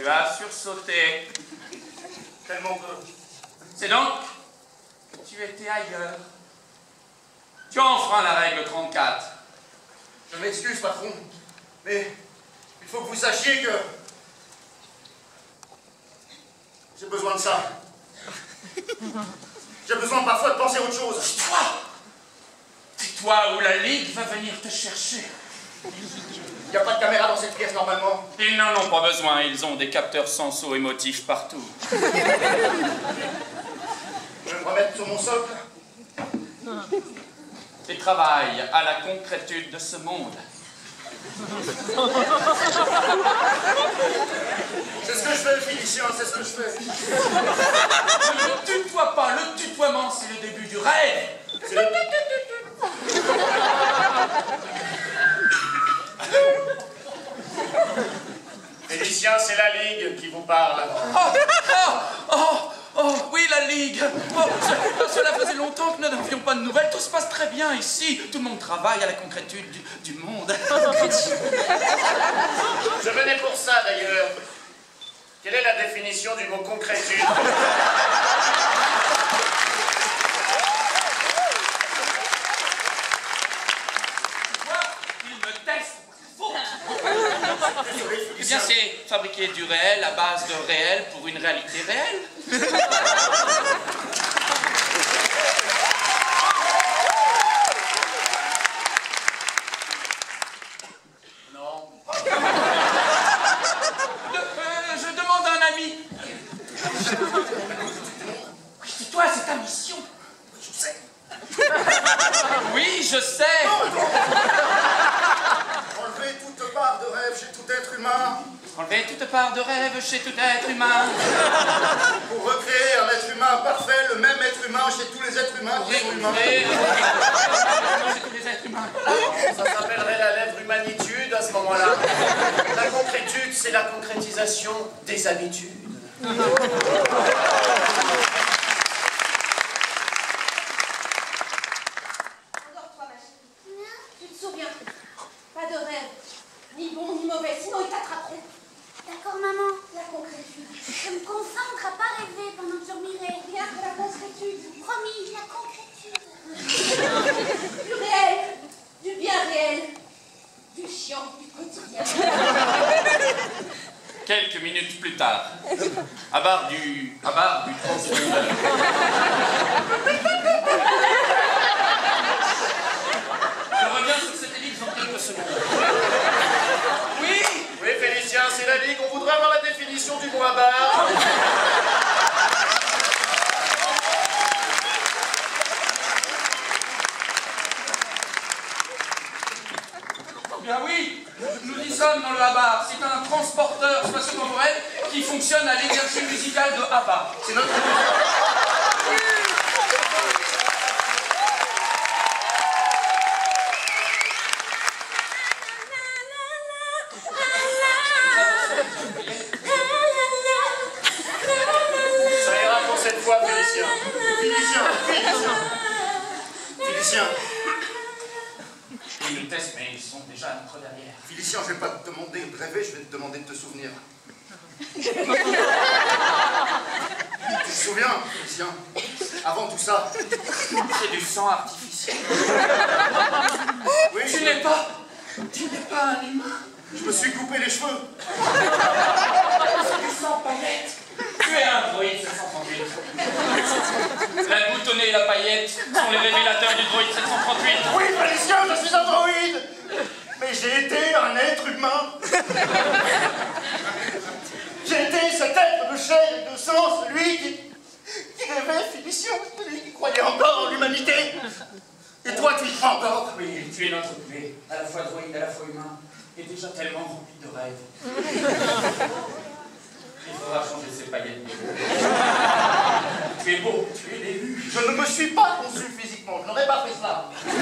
Tu as sursauté. Tellement que... C'est donc que tu étais ailleurs. Tu as enfreint la règle 34. Je m'excuse, patron, mais il faut que vous sachiez que... j'ai besoin de ça. J'ai besoin parfois de penser à autre chose. Tais-toi ou la Ligue va venir te chercher. Il n'y a pas de caméra dans cette pièce, normalement. Ils n'en ont pas besoin, ils ont des capteurs senso-émotifs partout. Je vais me remettre sur mon socle. Tu travailles à la concrétude de ce monde. C'est ce que je fais, Félicien, c'est ce que je fais. Ne tutoie pas, le tutoiement, c'est le début du rêve. C'est le... Félicien, c'est la Ligue qui vous parle. Oui, la Ligue. Cela faisait longtemps que nous n'avions pas de nouvelles. Tout se passe très bien ici. Tout le monde travaille à la concrétude du monde. Je venais pour ça, d'ailleurs. Quelle est la définition du mot concrétude? Eh bien, c'est fabriquer du réel à base de réel pour une réalité réelle. Non. Je demande à un ami. Oui, dis-toi, c'est ta mission. Je sais. Oui, je sais. Enlever toute part de rêve chez tout être humain. Enlever toute part de rêve chez tout être humain. Pour recréer un être humain parfait, le même être humain chez tous les êtres humains. Chez tous les êtres humains. Ça s'appellerait la lèvre humanitude à ce moment-là. La concrétude, c'est la concrétisation des habitudes. Endors-toi, ma chérie. Tu te souviens, pas de rêve, ni bon ni mauvais, sinon ils t'attraperont. D'accord, maman. La concrétude. Je me concentre à pas rêver pendant que je dormirai. Rien que la concrétude. Promis, la concrétude. Du réel, du bien réel, du chiant, du quotidien. Quelques minutes plus tard, à barre du transpondeur. Je reviens sur cette ellipse dans quelques secondes. Oui. Oui, Félicien, c'est la Ligue. On voudrait avoir la définition du mot à barre. Bien oui, nous y sommes dans le Habar. C'est un transporteur spatio-temporel qui fonctionne à l'énergie musicale de Habar. C'est notre... Ça ira pour cette fois, Félicien. Félicien. Ils nous testent, mais ils sont déjà à notre derrière. Félicien, je vais pas te demander de rêver, je vais te demander de te souvenir. Tu te souviens, Félicien, avant tout ça? C'est du sang artificiel. Oui, Tu n'es pas un humain. je me suis coupé les cheveux. C'est du sang paillette. Tu es un droïde 738. La boutonnée et la paillette sont les révélateurs du droïde 738. Oui, Félicien, je suis un droïde. Mais j'ai été un être humain. J'ai été cet être de chair et de sang, celui qui rêvait, Félicien, celui qui croyait encore en l'humanité. Et toi, tu y crois encore? Oui, tu es notre clé, à la fois droïde, à la fois humain, et déjà tellement rempli de rêves. Il faudra changer ses paillettes. Tu es beau, tu es l'élu. Je ne me suis pas conçu physiquement, je n'aurais pas fait cela. Je me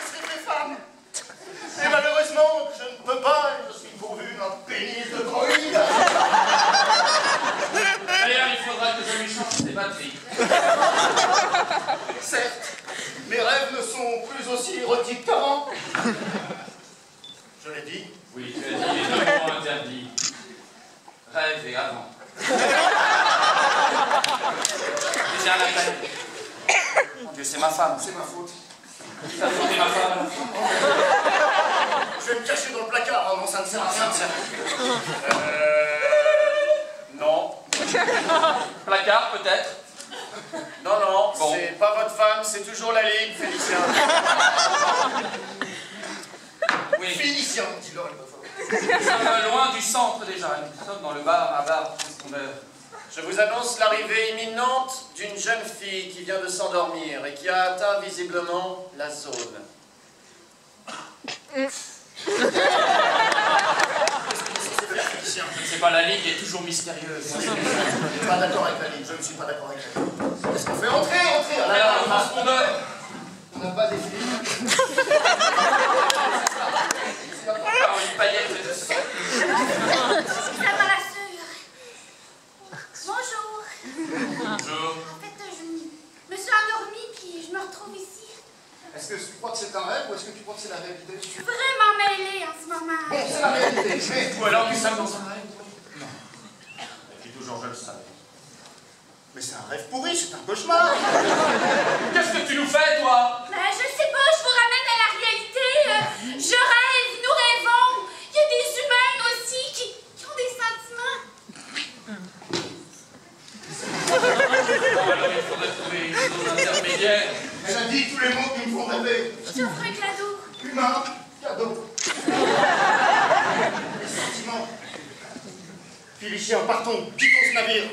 serais fait femme. Et malheureusement, je ne peux pas, je suis pourvu d'un pénis de droïde. D'ailleurs, il faudra que je lui change ses batteries. Certes, mes rêves ne sont plus aussi érotiques femme. C'est ma faute. Qui t'a fauté ma femme? Je vais me cacher dans le placard. Oh non, ça ne sert à rien. Non. Placard, peut-être? Non, non, Bon. c'est pas votre femme, c'est toujours la ligne, Félicien. Oui. Félicien, dis-le. Nous sommes loin du centre déjà. Nous sommes dans le bar, un bar secondaire. Je vous annonce l'arrivée imminente d'une jeune fille qui vient de s'endormir et qui a atteint visiblement la zone. C'est pas la ligue est toujours mystérieuse. Je ne suis pas d'accord avec la ligne, je ne suis pas d'accord avec la ligne. Qu'est-ce qu'on fait? Entrez, entrez. Alors, le transpondeur. On n'a pas défilé. Encore une paillette de sang. Ça va la sœur. Bonjour. Bonjour. En fait, je me suis endormie puis je me retrouve ici. Est-ce que tu crois que c'est un rêve ou est-ce que tu crois que c'est la réalité? Je suis vraiment mêlée en ce moment. Bon, c'est la réalité. Mais... Ou alors nous sommes dans un rêve. Non. Depuis toujours, je le savais. Mais c'est un rêve pourri, c'est un cauchemar. Qu'est-ce que tu nous fais, toi? Ben, je sais pas, je vous ramène à la réalité. Je rêve, nous rêvons. Il y a des humains aussi qui ont des sentiments. Alors il faudrait trouver une zone intermédiaire. Elle a dit tous les mots qui me font rêver. Je t'offre un cadeau. Humain, cadeau. Les sentiments. Félicien, partons, quittons ce navire.